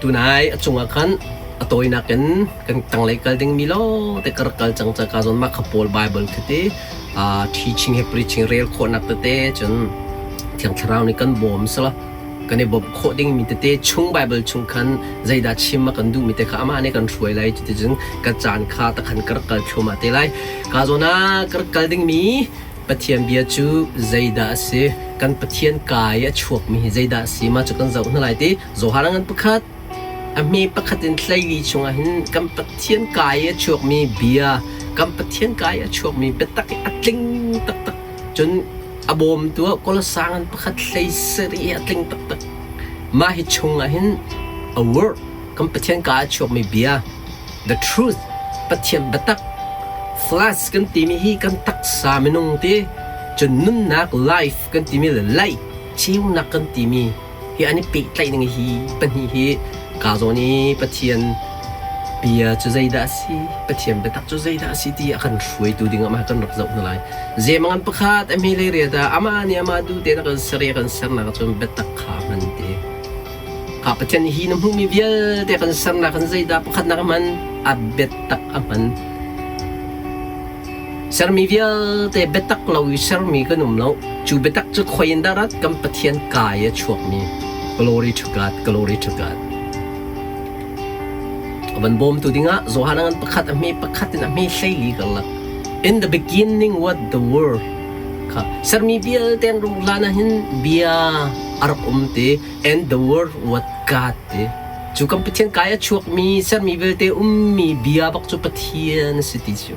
tunay at sungakan atoy nakin kan tanglay kalding milo te karkal chang cha kazon makapol bible kete teaching he preaching real ko nakte chun thiang tharau ni kan bom sala kane bob kho ding mi te chung bible chung kan zaida chim ma kan du mi te kha ama ne kan thruai lai chi te jing ka chan kha ta khan karkal thuma te lai kazona karkal ding mi pathian bia chu zaida se kan pathian kai a chuak mi zaida si ma chu kan zau na lai te zo harangan pakhat ami pakhatin thlaili chunga hin kam pathian kai a chuak mi bia kam pathian kai a chuak mi betak atling tak tak chun abom tu kol sangan pakhat thlai seri atling tak tak ma hi chunga hin a word kam pathian kai a chuak mi bia the truth pathian betak flash kan timi hi kan tak sa minung te chun nun nak life kan timi lai chiu nak kan timi hi ani pe tlai ning hi pan hi kazoni pathian bia chu zaida si pathian betak chu zaida si ti akan shuai tu ding ama kan rak zau na lai je mangan pakhat ami le re da ama ni ama du te na kan sari kan sar na chun betak kha man te ka pathian hi nam hu mi bial te kan sar na kan zaida pakhat na man a betak aman sar mi vial te betak lawi sar mi kanum lo chu betak chu khoin darat kam pathian kai a chuak mi glory to god glory to god aban bom tu dinga zo hanangan pakhat ami pakhatin ami hlei gal in the beginning what the word ka sar mi vial ten ru lana hin bia arap te and the word what god te chu kam pathian kai a chuak mi sar mi vial te mi bia bak chu pathian siti chu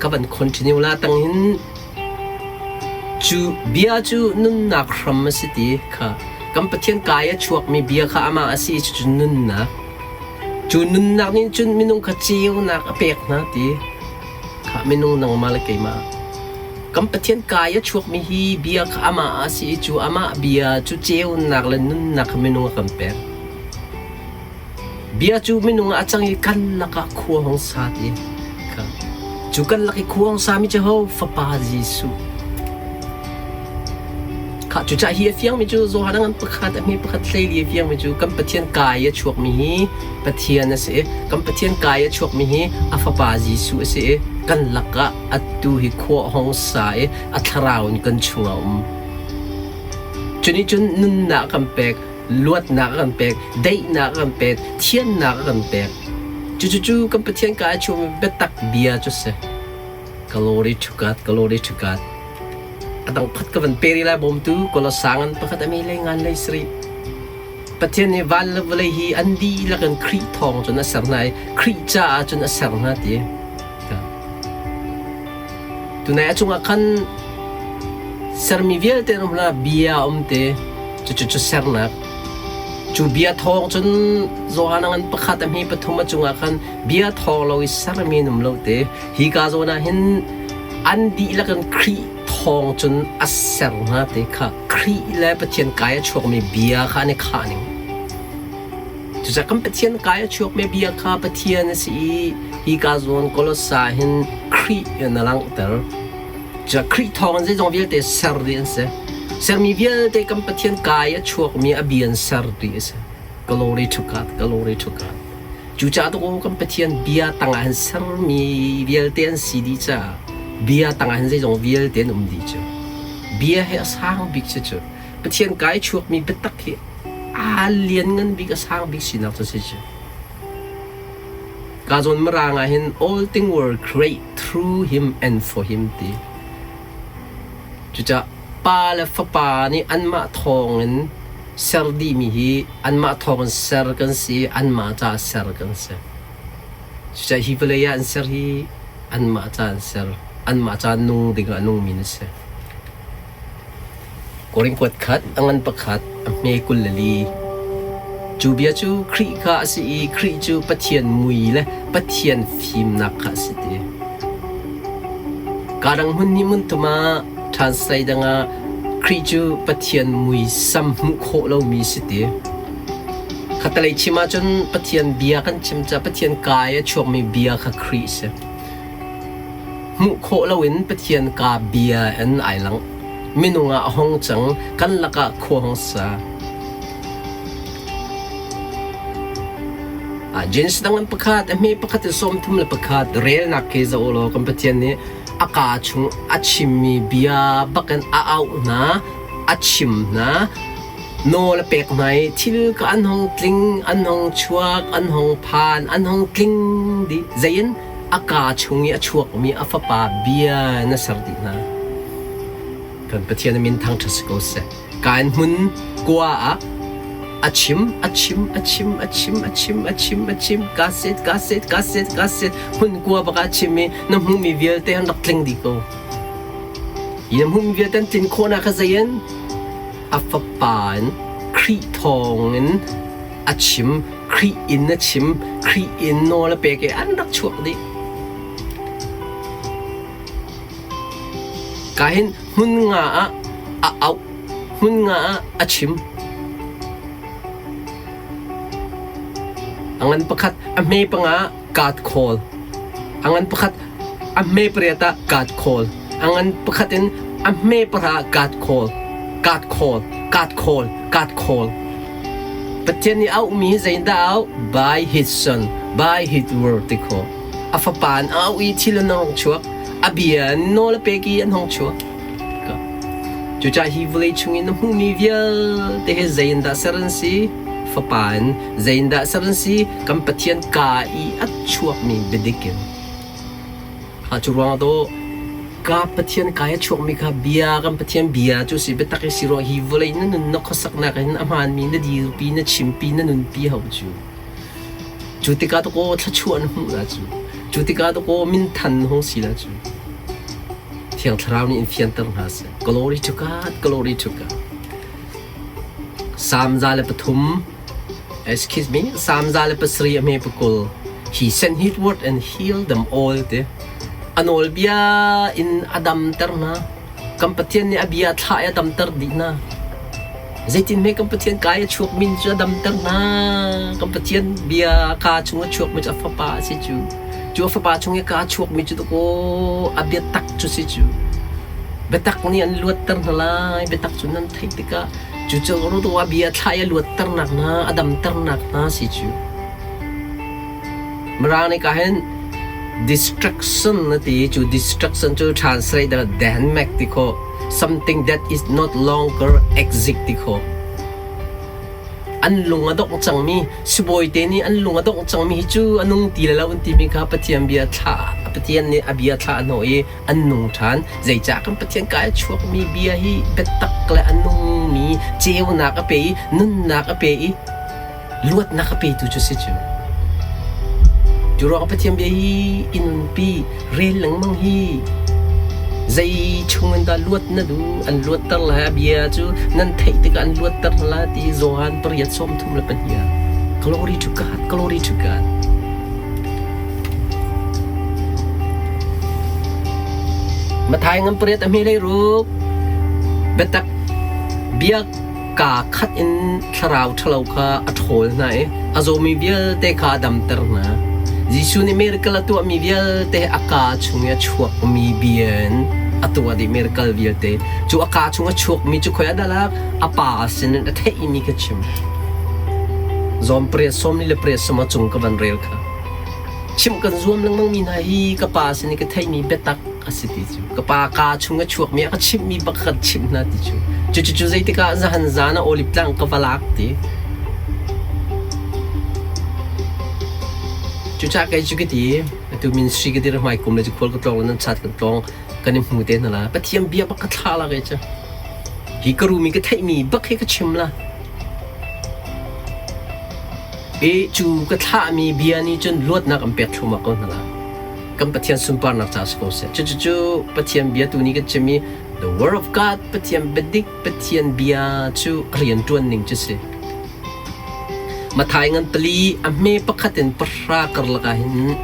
kaban continue la tang hin chu bia chu nun nak ram city kha kam pathian kaya chuak mi bia kha ama asi chu nun nak nin chun minung kha chiu nak apek na ti kha minung nang malakai ma kam pathian kaya chuak mi hi bia kha ama asi chu ama bia chu chiu nak la nun nak minung kam per bia chu minung achang i kan laka khuwa hong sa ti kha chukan laki khuang sami cha ho fa pa jisu kha chu cha hi fiang mi chu zo hanangan pakhat mi pakhat hlei li fiang mi chu kam pathian kai a chuak mi hi pathian ase kam pathian kai a chuak mi hi a fa pa jisu ase kan laka atu hi kho hong sa e a tharaun kan chunga chuni chun nun na kam pek luat na kam pek dai na kam pek thian na kam pek chu kam pathian kai chu betak bia chu se glory to god atang phat ka van peri la bom tu ko la sangan pakhat ami le ngan le sri pathian ni val le hi andi la kan khri thong chu na sarnai khri cha chu na sarna ti tu na chunga khan sarmi vial te no la bia te chu sarna chu bia thong chun zo hanangan pakhat ami pathuma chunga khan bia thong lo sarmi num lo te hi ka zo na hin andi la kan khri thong chun asar na te kha khri la pathian kai chuak me bia kha ne kha ning chu sa kam pathian kai chuak me bia kha pathian si hi ka zon kolosa hin khri na lang ter cha khri thong je jong vial te sar din se ser mi vial te kam pathian kai a chuak mi a bian sar ri se glory to god chu cha to kam pathian bia tanga han sar mi vial ten si di cha bia tanga han je jong vial ten di cha bia he sang big cha cha pathian kai chuak mi betak hi a lian ngan big sang big sinak cha cha ka zon maranga hin all thing were great through him and for him ti chu cha pa la fa pa ni an ma thong en ser di mi hi an ma thong ser kan si an ma cha ser kan se cha hi pala ya an ser hi an ma cha ser an ma cha nung ding anung min se koring pot khat angan pakhat me kulali chu bia chu khri kha si khri chu pathian mui le pathian phim nak kha si te karang hun ni mun tuma translate danga khri chu pathian mui sam kho lo mi si te khatalai chima chun pathian bia kan chimcha pathian kai chuak mi bia kha khri se mu kho lo in pathian ka bia an ai lang minunga hong chang kan laka kho hong sa jeans dangan pakat me pakat som thum la pakat rel nak ke za olo kam pathian ni aka chung achimi bia bakan a au na achim na no la pek mai thil ka an hong tling an hong chuak an hong phan an hong tling di zain aka chungi achuak mi afapa bia na sardi na kan pathian min thang thasiko se kan hun kwa a achim gaset hun kwa baka chimi na humi vial te han tling di ko yam humi vial tan tin khona ka zain afapan kri thongen achim kri in achim kri in no la peke an dak chuak di kahin hun nga a au hun nga achim angan pakat ame panga God call angan pakat ame priata God call angan pakatin ame para God call patien ni au mi zain da au by his son by his word tiko afapan au I thilo nong chuak abian no la peki an hong chuak chu cha hi vlei chungin hu mi vial te he zain da saran si fapan zain da saran si kam patien ka I at chuak mi bedikin ha chu ro do ka pathian kaya chuak mi kha bia kam pathian bia chu si betaki siro hi volai na nun nokhasak na kan aman mi na dir pi na chimpi na nun pi hau chu tika to ko thachuan hu la chu tika to ko min than hong si la chu thiang thrau ni infian tar ha se glory to God samzale pathum excuse me samzale pasri ame pakul he sent his word and healed them all de anol bia in adam terna kam pathian ni abia tha adam ter di na zaitin me kam pathian kaya chuak min cha adam terna kam pathian bia ka chunga chuak mi cha fa pa si chu fa pa chunga ka chuak mi chu ko abia tak chu si chu betak ni an luat ter na lai betak chu nan thai tika chu ro do abia tha ya luat ter nak na adam ter nak na si chu marang ni ka hen destruction to translate the Denmark tiko something that is not longer exist tiko an lunga dok changmi suboi te ni an lunga dok changmi chu anung tilala unti mi kha pathian bia tha pathian ni abia tha no e an nung than zai cha kam pathian ka chuak mi bia hi betak la anung mi cheu na ka pe nun na ka pe luat na ka pe tu chu si chu juro ka pathian bia hi inun pi rel lang mang hi zai chungan da luat na du an luat tar la bia chu nan thei te kan luat tar la ti zohan priyat som thum la panya glory to God mathai ngam priyat ame lai ru betak bia ka khat in tharau thalau kha athol na e azomi bia te kha dam tar na Jisu ni miracle atu mi vial te aka chunga chuak mi bien atu adi miracle vial te chu aka chunga chuak mi chu khoya dala apa sin na the imi ka chim zom pre som ni le pre sama chung ka ban rel kha chim kan zoom lang mang mi na hi ka pa sin ka thai mi betak asiti chu ka pa ka chunga chuak mi ka chim mi bakhat chim na ti chu zai te ka zahan zana olip lang ka balak ti chu cha kai chu ki tu min sri ki dir mai kum le chu khol ka tlong nan chat ka tlong kanim mu te na la pathiam bia ba ka tha la ge cha hi ka ru mi ka thai mi bak he ka chim la e chu ka tha mi bia ni chun lot na kam pek thuma ko na la kam pathian sum par na cha sko se chu pathiam bia tu ni ka chimi the word of God pathiam bedik pathian bia chu rian tuan ning chu se mathai ngan pali ame pakhaten pra kar laka hin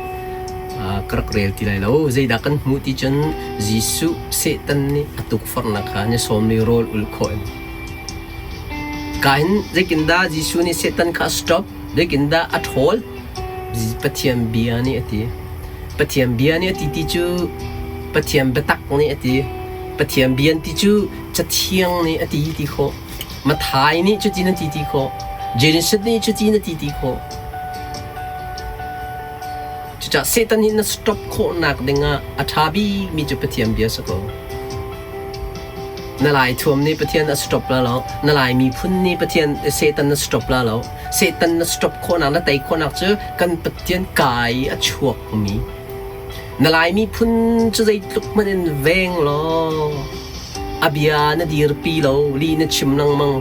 karak rel ti lai lo zai da kan mu ti chen Jisu setan ni atuk far na kha ni som ni rol ul khoen kain zekinda Jisu ni setan kha stop zekinda athol pathiam biani ati ti chu pathiam betak ni ati pathiam bian ti chu chathiang ni ati ti kho mathai ni chu ti na ti kho Jerin ni chu ti na ti kho จุจ้าเซตันหินสต็อปโคนักเดงอาทาบีมีจุปเทียมเบียสก็นาลายท่วมนี่ปะเทียนสต็อปแล้วนาลายมีพุ่นนี่ปะเทียนเซตันสต็อปแล้วเซตันสต็อปโคนักนั่นแต่โคนักเจอกันปะเทียนกายชวกมีนาลายมีพุ่นจะได้ลุกมันเวงล้ออาบิยานาดีร์ปีเราลีนชิมนังมัง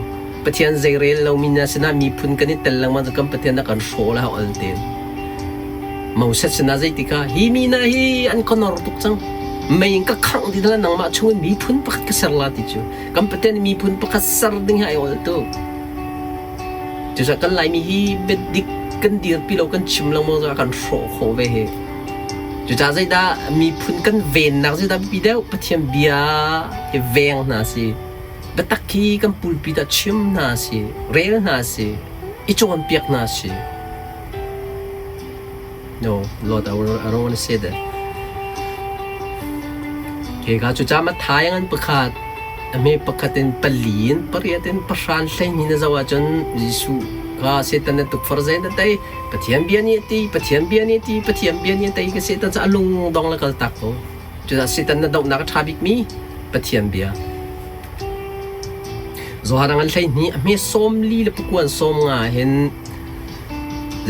ปะเทียนเซเรลเรามีนาสนามีพุ่นกันนี่แต่ลังมันจะกันปะเทียนนักการโชว์แล้วอันเดียมาอุตส่าห์นาใจติกาฮีมีนาฮีอันคนนรตุกจังไม่ยังก็ขังที่นั่นนังมาชงมีพุ่นปักกษัตริย์ลาติจูกันปะเทียนมีพุ่นปักกษัตริย์ดึงให้อันตัวจะสักกันไลมีฮีเบ็ดดิกกันดีร์ปีเรากันชิมลังมันจะกันโชว์โคเวเฮจุดใจได้มีพุ่นกันเวนนักใจได้ปีเดียวปะเทียมเบียเวงน่าสิบัตรคีกันปูปีดชิมน่าสิเรลน่าสิอีจวนเปียกน่าสิ No Lord I don't want to say that เคก็จุดจ้ามาทายงั้นประกาศไม่ประกาศเป็นปลีนปริยัติเป็นประชาชนนี่นะจะว่าจนยิสุก็เสร็จนั่นตุกฟอร์เซนได้ปะเทียมเบียนี่ตีปะเทียมเบียนี่ตีปะเทียมเบียนี่ตีก็เสร็จจะลุงดองแล้วก็ตักโตจุดเสร็จนั่นดองนักทาบิกมีปะเทียมเบียโซฮารังอันใช่นี่ไม่ส้มลีและพวกวนส้มง่ะเห็น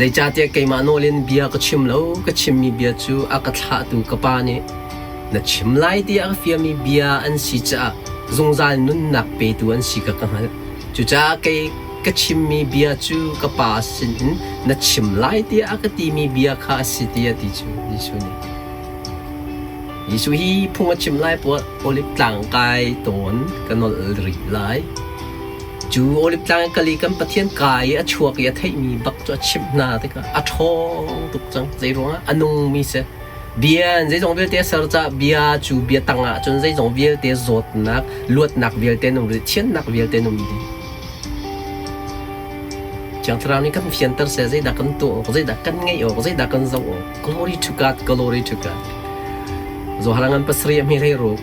ใจจ่าเตียกไก่มาโนเล่นเบียก็ชิมแล้วก็ชิมมีเบียจูอากัดหาตูกปานี่นัดชิมไล่เตียก็ฟิมีเบียอันสิจ้าจงใจนุ่นนักเปตัวอันสิกะกันฮะจุจ้าไก่ก็ชิมมีเบียจูกปาสินนัดชิมไล่เตียก็ตีมีเบียข้าสิเตียติจูยิสุนี่ยิสุฮีพุ่งชิมไล่ปวดโอลิฟกลางกายตนกันนอลรีไล่จูโอลิฟกลางกะลีกันปะเทียนกายอัชวกยะไทยมีบักจะชิมนาติกะอัทองตุกจังใจร้องอันนุ่งมีเสเบียนใจจงเวลเตสร์จ้าเบียจูเบียตังอ่ะจนใจจงเวลเตสดนักลวดนักเวลเตนุ่มเทียนนักเวลเตนุ่มดีจังทราวนี้กันเฟียนเตอร์เซใจดักกันตัวใจดักกันไงโอ้ใจดักกันเจ้า glory to God glory to God โซฮารังอันปัสเรียมีเรื่อง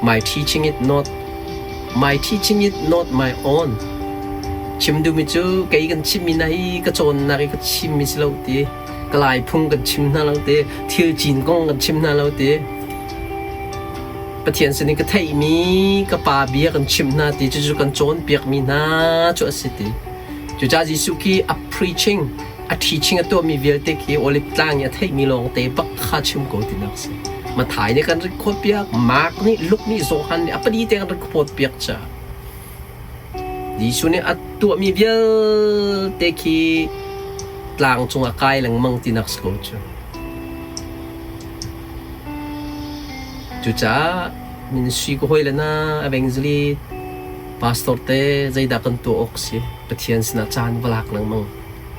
my teaching it not my ownชิมดูมิจูไก่กันชิมมีนาฮีก็โจนนาฮีก็ชิมมิสเลาตีกลายพุ่งกันชิมนาเราตีทิวจีนกงกันชิมนาเราตีปะเทียนสนิกไทยมีก็ปาเบียกันชิมนาตีจู่ๆกันโจนเปียกมีนาจู่สิตีจู่จ้าจิสุกี้อัพ preaching อัพ teaching ตัวมีเวลเตกี้โอลิฟกลางเนี่ยไทยมีลองเตะบักข้าชิมโกตินักสิมาถ่ายในการรีคอร์ดเปียกมาร์กนี่ลุกนี่โซฮันนี่อัปดีเตกันรีคอร์ดเปียกจ้ายิสุนี่อัตตัวมีเบียเตคีกลางจงอากายหลังมังตินักสโกจูจุจ้ามินชีก็หอยแล้วนะเวงซลีพาสตอร์เต้ใจดักกันตัวออกสิปะเทียนสนาจานวลักหลังมัง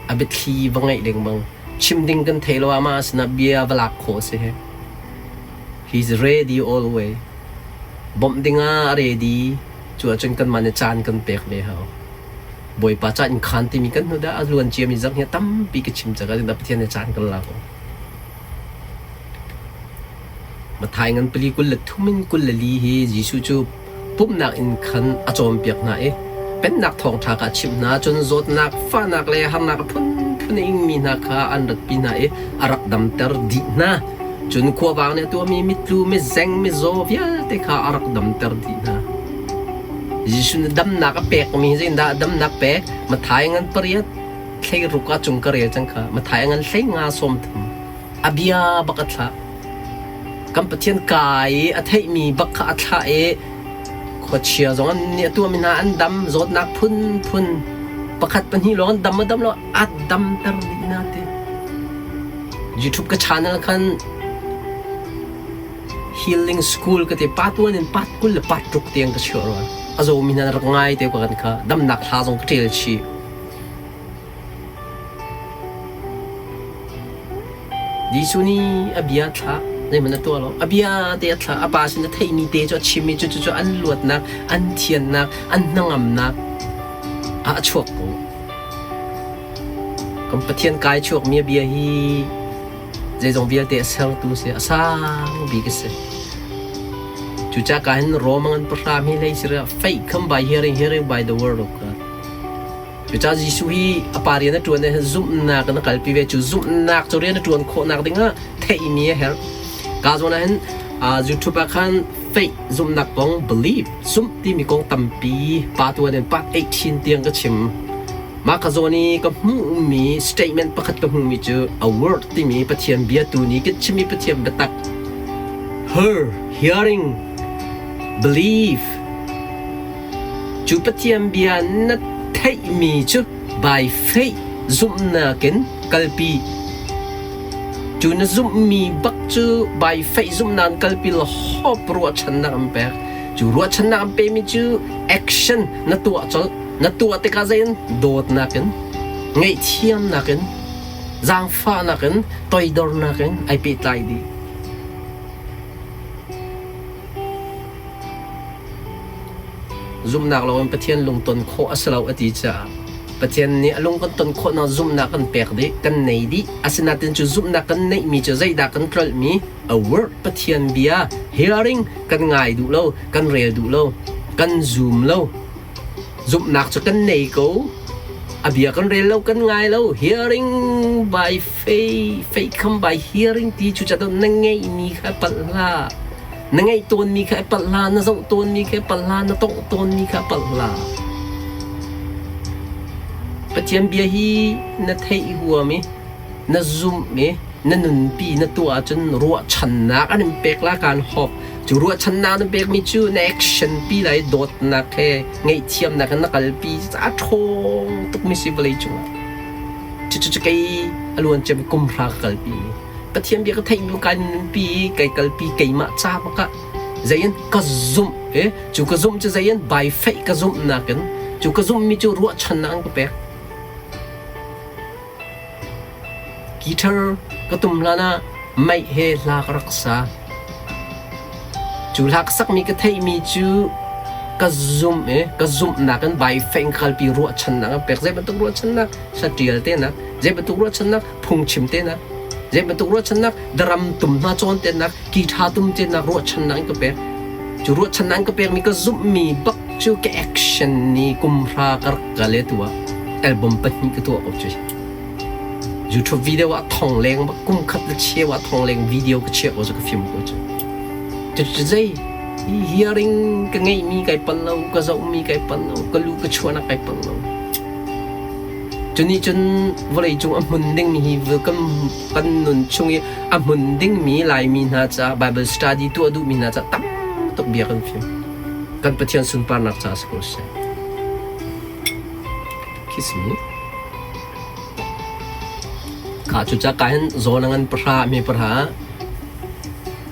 อเบทีบังไงเด้งมังชิมดิ้งกันเทลวามาสนาเบียวลักโคสิเฮ He's ready always บอมดิ้งอ่ะ readyชัวจนกันมันจานกันเปียกเลยฮะบ่อยป้าจานขันที่มีกันนู่นได้ล้วนเจียมีจังเหี้ยตั้มปีกชิมจักกันดับเทียนจานกันแล้วมาถ่ายงานปลีกุลทุ่มินกุลลีฮียิสุจูปุ๊บนักอินขันอาจอมเปียกน่ะเป็นนักทองทากชิมน่ะจนโจดนักฟ้านักเลยหันนักพุ่นอิงมีนักอันรักปีน่ะอารักดำเตอร์ดีน่ะจนขวบางเนี่ยตัวมีมิตรมีเซงมีโซฟยาเตะข้าอารักดำเตอร์ดีน่ะยิสุนดำนักเปกมีสินดาดำนักเปกมาถ่ายงานปริยัติใช้รุกาจุงกระเรียจังค่ะมาถ่ายงานใช้งาสมถึงอาบิยาบักษะกัมพูชีกายอาทิมีบักษะขวดเชียร์จงเนี่ยตัวมีนาอันดำจดนักพุ่นบักษะเป็นฮีโร่ดำมาดำแล้วอัดดำตระดินาเตยูทูบก็ชาแนลคัน healing school ก็เตปัดวันนี้ปัดกุลปัดทุกเตียงก็เชื่อว่าอาจจะมีนารักง่ายเดียวกันค่ะดำนักหาจงเทลชีดิสุนีอบิยาทะในมันตัวเราอบิยาเดียทะอาบาสินจะไทยมีเดจชิมิจุอันลวดนักอันเทียนนักอันนังอำนักอาชวกกูกัมปะเทียนกายชวกมีอบิยาฮีใจจงเบียเดเซลตูเสียสร้างบีกเสจุจ้าการโรมันประชามีเลยสิระ faith come by hearing by the word of God จุจ้าจิสุฮีอปารีนจวนเนี่ยซุ่มนักนักกัลปีเวจูซุ่มนักจวนเนี่ยจวนโคนักดิ้งอ่ะเทียมีเฮลกาจวนนั้นยูทูบคันเฟยซุ่มนักกง believe ซุ่มที่มีกงตั้มปีปาตัวเนี่ยปา18เตียงก็ชิมมากาโซนี่ก็มี statement ประคัดก็มีจู a word ที่มีปะเทียมเบียตัวนี้ก็ชิมีปะเทียมบัตัก her hearing believe จูปะเทียมเบียนัดเทมีจู by faith ซุ่มนักกันกัลปีจูนซุ่มมีบักจู by faith ซุ่มนักกัลปีละฮอบรัวชันนักอันเปกจูรัวชันนักอันเปมีจู action นัดตัวจอนัดตัวเตกาเซนโดดนักกันไงเทียมนักกันจางฟ้านักกันต่อยดอร์นักกันไอปีตายดีซุ่มนักเราเป็นประเทศลงต้นโคอัสลาวอดีจ้าประเทศนี้ลงกันต้นโคน่าซุ่มนักกันเปียกดีกันไหนดีอาศัยนัดเป็นจุซุ่มนักกันไหนมีจะใจดักกันกระมี a word ประเทศเบีย hearing กันง่ายดูเล่ากันเรียดูเล่ากันซูมเล่าซุ่มนักจะกันไหนกูอาเบียกันเรียเล่ากันง่ายเล่า hearing by faith come by hearing ที่จุดจะต้องนั่งไงมีแค่ปัลลานั่งไงตัวมีแค่ปัลลานะส่งตัวมีแค่ปัลลานะต้องตัวมีแค่ปัลลาประเทศเบียฮีนัดให้หัวมีนัดซุ่มมีนัดนุนปีนัดตัวจนรัวชันนักอันนี้เป็กละการหอบจูรัวชันนักนั่นเป็กมีจูในแอคชั่นปีไหลโดดนักแค่ไงเทียมนักนักกัลปีจะทงตุกมิสิบเลยจังจะไกอล้วนจะมีกุมพรากัลปีประเทศเบียก็ไทยมีการปีไกกัลปีไกมาจ้าปะกะใจยันก็ซุ่มจูก็ซุ่มจะใจยันใบไฟก็ซุ่มนักกันจูก็ซุ่มมีจูรัวชันนักก็เป็กกีตาร์ก็ตุ่มลานะไม่เฮลากรักษาจูลักสักมีก็ไทยมีจูก็ซุ่มก็ซุ่มนักกันใบเฟงคัลปีรัวชันนักเป็กเจ็บมันต้องรัวชันนักสติลเต้นักเจ็บมันต้องรัวชันนักพุงชิมเต้นักเจ็บมันต้องรัวชันนักดรัมตุ่มมาจอนเต้นักกีตาร์ตุ่มเต้นักรัวชันนักก็เป็กจูรัวชันนักก็เป็กมีก็ซุ่มมีบักจูก็แอคชั่นนี่กุมพรากรักกะเลตัวอัลบั้มปัจจุบันก็ตัวออกจุยYouTube video ว่าทองแรงมากุ้มขัดเชี่ยวว่าทองแรงวิดีโอก็เชี่ยวจากฟิล์มก็จะใจ hearing ก็ไงมีไก่ปัลเราก็จะมีไก่ปัลเราก็รู้ก็ชวนนักไก่ปัลเราจนนี้จนวันนี้จงอันมุนดิ้งมีกันนุนช่วงนี้อันมุนดิ้งมีหลายมีน่าจะ Bible study ตัวดูมีน่าจะตั้มตกเบียกันฟิล์มกันประเทศสุนปานักจ้าสกุลเซคิสมีข้าจุดจากการโซนังพระมีพระ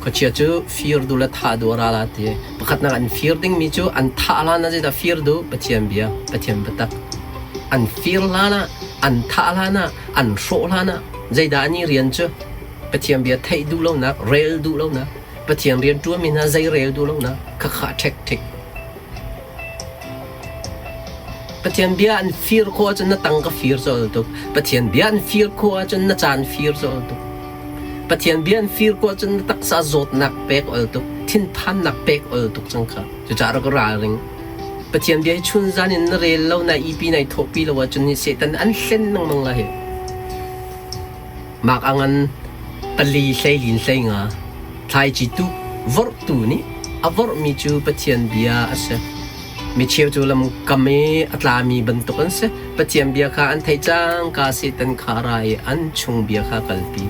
ก็เชื่อจูฟีร์ดูแลท่าดูราลาตีประคัตนังอันฟีร์ดิ้งมีจูอันท่าลานะจะฟีร์ดูปะเทียมเบียปะเทียมบัตักอันฟีร์ลานะอันท่าลานะอันโชลานะใจด่านี่เรียนจูปะเทียมเบียไทยดูแล้วนะเรลดูแล้วนะปะเทียมเรียนจูมีนะใจเรลดูแล้วนะข้าเทคปะเทียนเบียนฟีร์โคจนน่าตั้งกับฟีร์โซลตุปะเทียนเบียนฟีร์โคจนน่าจานฟีร์โซลตุปะเทียนเบียนฟีร์โคจนน่าตักซาโจดนักเป็กอลตุทิ้นพันนักเป็กอลตุจังค่ะจะจารึกราลิงปะเทียนเบียชุนจานินเรลเราในอีพีในทอปีเราจนนี่เสตันอันเส้นนังมังละเหมากอังันปลีใส่ลินใส่งาไทยจิตุวอร์ตูนี่อวอร์มีจูปะเทียนเบียอาเซมีเชี่ยวจูลำกำมีอัตลามีบรรทุกอันเสปะเทียมเบียข้าอันไทยจังกาสิตันขารายอันชงเบียข้ากัลปี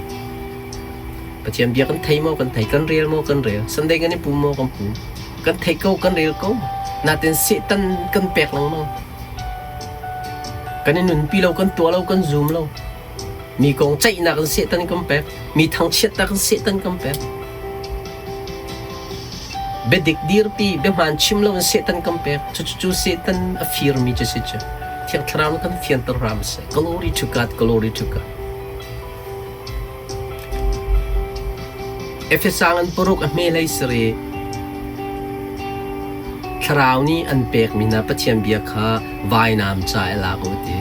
ปะเทียมเบียกันไทยโมกันไทยกันเรียลโมกันเรียลสันเดกันนี่ปูโมกันปูกันไทยเก้ากันเรียลเก้านาเต็นสิตันกันแปลกหลังมั้งกันนี่หนุนปีเรากันตัวเรากันซูมเรามีกองใจนักกันสิตันกันแปลกมีทางเช็ดนักกันสิตันกันแปลกเบดิกดีร์ปีเบมันชิมลงเซตันกัมเปกจู่เซตันอฟิร์มีจะสิจ้ะเที่ยงทรามกันเฟียนตรามเซ glory to God glory to God เอฟเอสังอันปรุกอเมลัยสเรทราวนี้อันเปกมีนาปะเทียมเบียข้าวายน้ำใจลาโกตี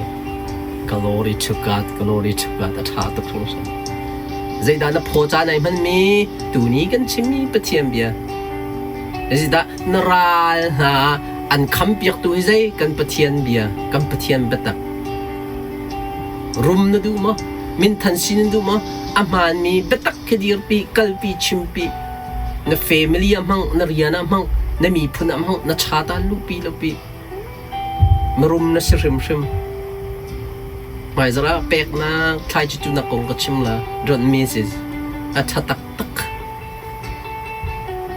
glory to God glory to God อัฐาตุพงศ์ใจด้านพอใจในมันมีตัวนี้กันชิมีปะเทียมเบียสิดานราลฮะอันคำเปียกตัวใจกันปะเทียนเบียกันปะเทียนบัตัก รุมนะดูมั้งมินทันซินดูมั้งอามันมีเบตักแค่ดีร์ปีกัลปีชิมปีนเฟมิลี่มั่งนเรียนมั่งนมีพุนมั่งนชาตาลูปีมรุมนสิริมหมายจะละเป็กนะใครจะดูนักกงก็ชิมละรอนมิสอาชาตัก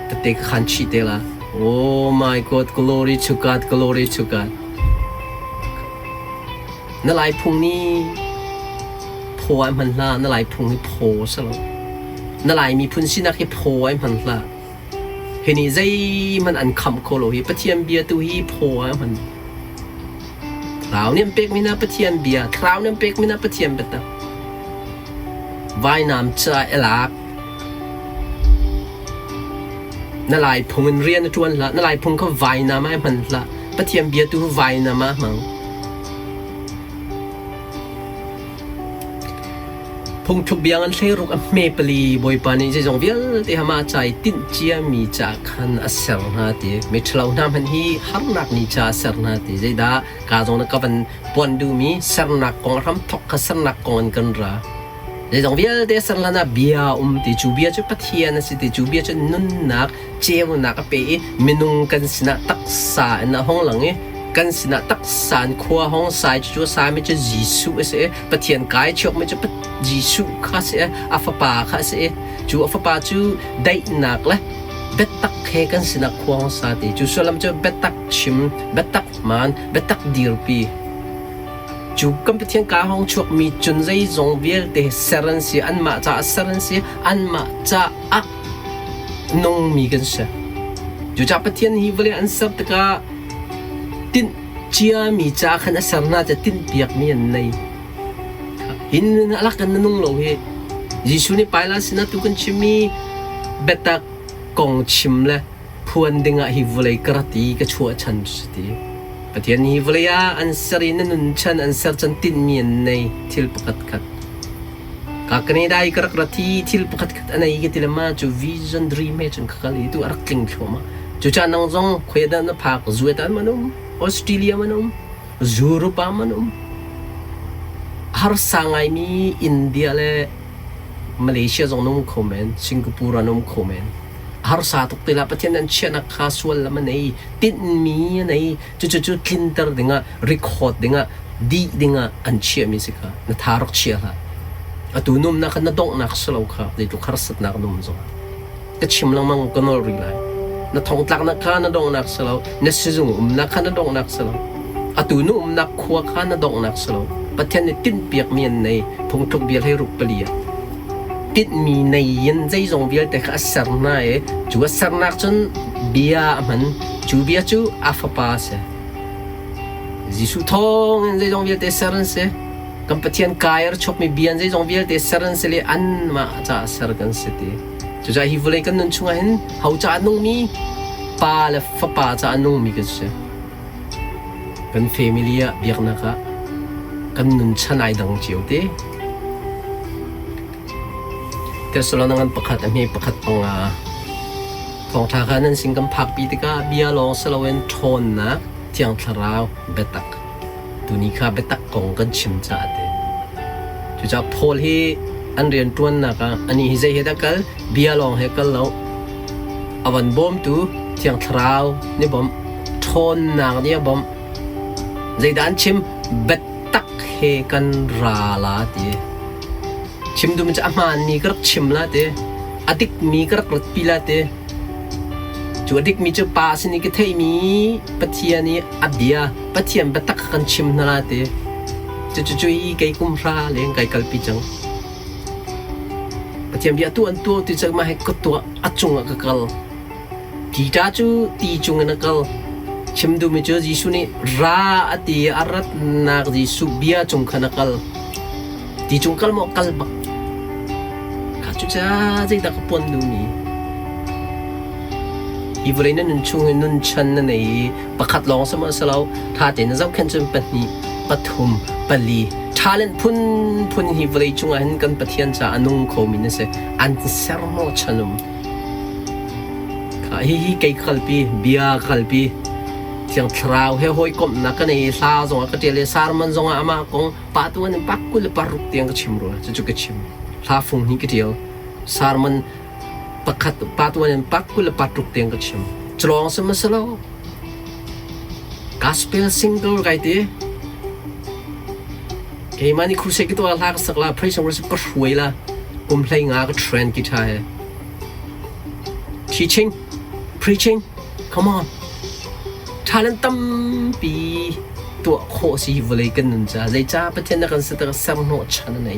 แต่เด็กขันชีเตละโอ้ my god glory to God glory to God นั่นหลายพรุ่งนี้โพไอ้มันละนั่นหลายพรุ่งนี้โพซะแล้วนั่นหลายมีพุ่นสินักให้โพไอ้มันละเห็นนี่ใจมันอันคำโคโลฮีปะเทียมเบียตัวฮีโพไอ้มันคราวนี้เป็กมีนาปะเทียมเบียคราวนี้เป็กมีนาปะเทียมเบตักว่ายน้ำจะเอลักนั่นหลายพงเรียนจวนละนั่นหลายพงเขาว่ายน้ำไอ้มันละปะเทียมเบียตัวว่ายน้ำมั้งพงทุกเบียงอันเทรุกเมเปลีบอยปานี่จะจงเบียที่หามาใจตินเจียมีจากขันอัศรนาตีไม่ทลาวน้ำมันฮีฮาร์นักนิจาสรนาตีใจดากาจงนักบันปวนดูมีสรนักกองรำทอกสรนักกองกันระใจจงเบียที่สรลานาเบียที่จูเบียจะพัทยานะสิที่จูเบียจะนุนนักเจียวนักเปย์มินุงกันสินะตักษาในห้องหลังกันสินะตักษาขวาห้องสายจู่สายไม่จะจีสุเสปะเทียนกายชกไม่จะปะจีสุข้าเสอาฟปาข้าเสจู่อาฟปาจู่ได้หนักเลยเบ็ดตักเฮกันสินะขวาห้องสายจู่ส่วนลำจะเบ็ดตักชิมเบ็ดตักมันเบ็ดตักดีร์ปีจู่กันปะเทียนกายห้องชกมีจุนใจจงเวียลเตะเซรันเสียอันมาจะเซรันเสียอันมาจะอักนงมีกันเสจู่จับปะเทียนฮิวเลยอันสับตะกาตินเจียมีจ้าขันสารนาจะตินเปียกมีอันไหนหินนั่นละกันนั่งโลเหยิสุนี่ไปแล้วสินะทุกคนชิมีเบตักกองชิมเลยพวนดึงอ่ะฮิวเลยกระตีก็ชัวชันสุดที่ประเทศฮิวเลยอันสรินันชันอันสารจันตินมีอันไหนทิลปกัดกัดกากนี่ได้กระตีทิลปกัดกัดอันไหนก็ที่ละมาจูวิชั่นดรีมเฮจังขกลีตัวรักลิงชัวมาจูจานังจงคุยด้านพักจุดด้านมันออสเตรเลียมันยุโรปมันฮาร์สังไอมีอินเดียและมาเลเซียจงนุ่มคอมเมนสิงคโปร์นุ่มคอมเมนฮาร์สาตุกติลาปะเทนันเชียนักข้าสวลละมันไอติดมีไอจู่คลินเตอร์ดิ่งะรีคอร์ดดิ่งะดีดิ่งะอันเชียมิสิกะนัทารกเชียละอะตูนุ่มนักนัดดงนักสลาวค่ะเดี๋ยวทุกฮาร์สัตนักนุ่มจงก็ชิมลังมังกันอรีไลนัทองตักนักข้านัดดงนักสลาวเนสซิซุงนักข้านัดดงนักสลาวอะตูนุ่มนักขวาข้านัดดงนักสลาวประเทศนี้ติดเปียกมีในพงทุกเบียร์ให้รุกเปลี่ยติดมีในยันใจจงเบียร์แต่ข้าสารนาจูว่าสารนักจนเบียร์มันจูเบียร์จูอาฟปาเสจิสุทองยันใจจงเบียร์แต่สารนเสกัมปะเทียนกายร์ชอบมีเบียร์ใจจงเบียร์แต่สารนเสเลยอันมาจะสารกันเสตีจูจะฮิวเลยกันนั่นช่วงนั้นเขาจะนุ่งมีปาเลฟปาจะนุ่งมีกันเสกันเฟมิลี่เบียร์นะคะกันนุนชันไอดังเจียวเต้แต่ส่วนนั้นประคัดมีประคัดปังของทางนั้นสิงคำพักปีติกาเบียลองสลาเวนทนนะเที่ยงทราวเบตักตัวนี้ค่ะเบตักกองกันชิมจ่าเต้จุดจะพอลให้อันเรียนตัวนะคะอันนี้ใจเห็นกันเบียลองให้กันแล้วอวันบอมตัวเที่ยงทราวนี่บอมทนนักเนี่ยบอมใจด้านชิมเบตักเฮกันราลาเต้ชิมดูมันจะอามันมีกระชิมละเต้อดิกมีกระกรดปีละเต้จูอดิกมีจะปาสินี่ก็เทมีปะเทียนี่อเบียปะเทียนปะตักกันชิมนั่นละเต้จู่อีไก่กุมราเลี้ยงไก่กัลปีจังปะเทียนเบียตัวอันตัวที่จะมาให้กตัวอัดจงอักกัลกีตาจูตีจงอันกัลชิมดูมันจะจิสุนี่ราอติอารัตนักจิสุเบียจงขนักกัลตีจงกัลมอกัลบักจุดใจตะกปนดูนี่อีเวอร์นั้นนุ่งชงนุ่งชันนั่นเองประคัดลองสมัยสลาวถ้าเดินจะเอาขันจนเป็นนี่ปฐมปลีทาเลนพุนอีเวอร์จงอันกันปะเทียนจะอนุงโคมินเสอันเซอร์โมชันุมข้าฮีไก่ขัลปีเบียขัลปี tiếng trao he hoi kom na cái này sa zong cái tele sar man zong ama kong patuan ng pakul paruk tiếng cái chim rồi chu cái chim la phung hi cái điều sar man pakat patuan ng pakul paruk tiếng cái chim chlong sa masalo gospel single cái ti cái mani khuse cáiตัวลากสักละpraise and worship ก็ช่วยละผมเพลงงาก็ trend กีตาร์ teaching preaching come on talent ตั้มปีตัวโคสีวเลยกันนั่นจ้าใจจ้าประเทศนักการศึกษาสมโนชันไหน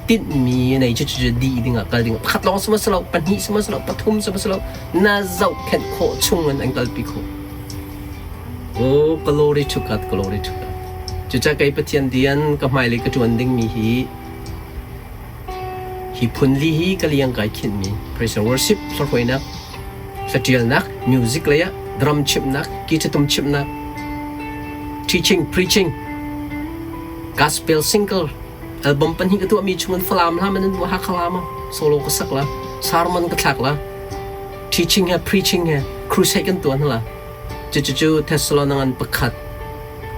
ติดมีไหนจะดีดิ่งกันดิ่งขัดลองสมัสเราปัญหาสมัสเราปฐมสมัสเราน่าเจ้าแข่งโคชงกันอังกฤษปีโคโอ้ glory to God glory to God จุดจ้าไกประเทศเดียนก็หมายเลยก็จวนดิ่งมีฮีพุนลีฮีก็เลี้ยงไก่ขินมี praise and worship สักหน่อยนักสักเดียวนัก music เลยอะdrum chip nak kita tum chip nak teaching preaching gospel single album panhi ketua mi cuman flam lah manen wah kalama solo kesak lah sarman ketak lah teaching ha preaching ha crusade kan tuan lah cucu teslo nangan pekat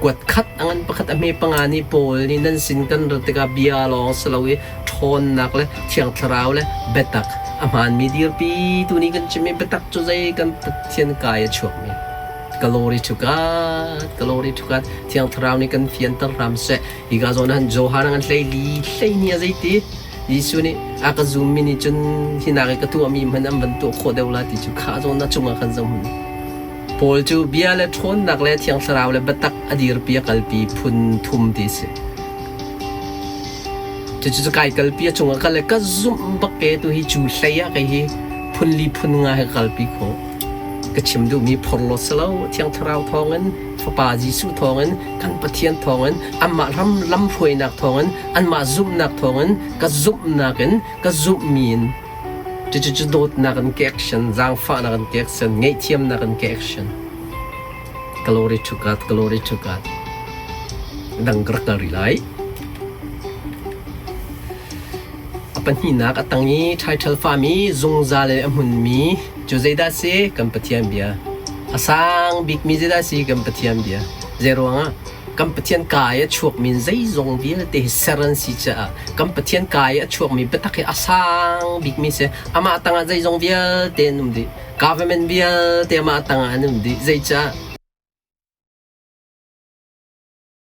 kuat kat angan pekat ame pangani pol ni nan sin kan rtika bia long selawi thon nak le thiang thrau le betak aman media pi tu ni kan chimi betak chu zai kan pathian kai chuak mi glory to God thiang thrau ni kan fian tar ram se iga zon han jo han an hlei ni zai ti yisu ni aka zoom mi ni chun hinare ka tu mi man am ban to kho deula ti chu kha zon na chunga kan zam pol chu bia le thon nak le thiang thrau le betak adir pi kalpi phun thum ti seจะกลายกัลปีจงกันเลยก็ซุ่มบักเกตัวฮิจูเสียกันฮิพุนลีพุนงาให้กัลปีโคก็ชิมดูมีพอลสลาวเทียงทราวทองเงินฟ้าป่าจีสุทองเงินกันปะเทียนทองเงินอันมาลำพวยนักทองเงินอันมาซุ่มนักทองเงินก็ซุ่มนักเงินก็ซุ่มมีนจะโดดนักกันแกคชั่นจางฟ้านักกันแกคชั่นไงเทียมนักกันแกคชั่น glory to God ดังกระกรีไลปัญหานักตั้งนี้ title ฟ้ามีจงจาเลยอมุนมีจูเจด้าเซกัมปะเทียมเบียอาสังบิ๊กมีเจด้าเซกัมปะเทียมเบียเจรวงะกัมปะเทียนกายชวกมีใจจงเบียเตะเซรันสิจ้ากัมปะเทียนกายชวกมีเปตักอาสังบิ๊กมีเซอามาตั้งใจจงเบียเตนุ่มดี government เบียเตมาตั้งอันนุ่มดีใจจ้า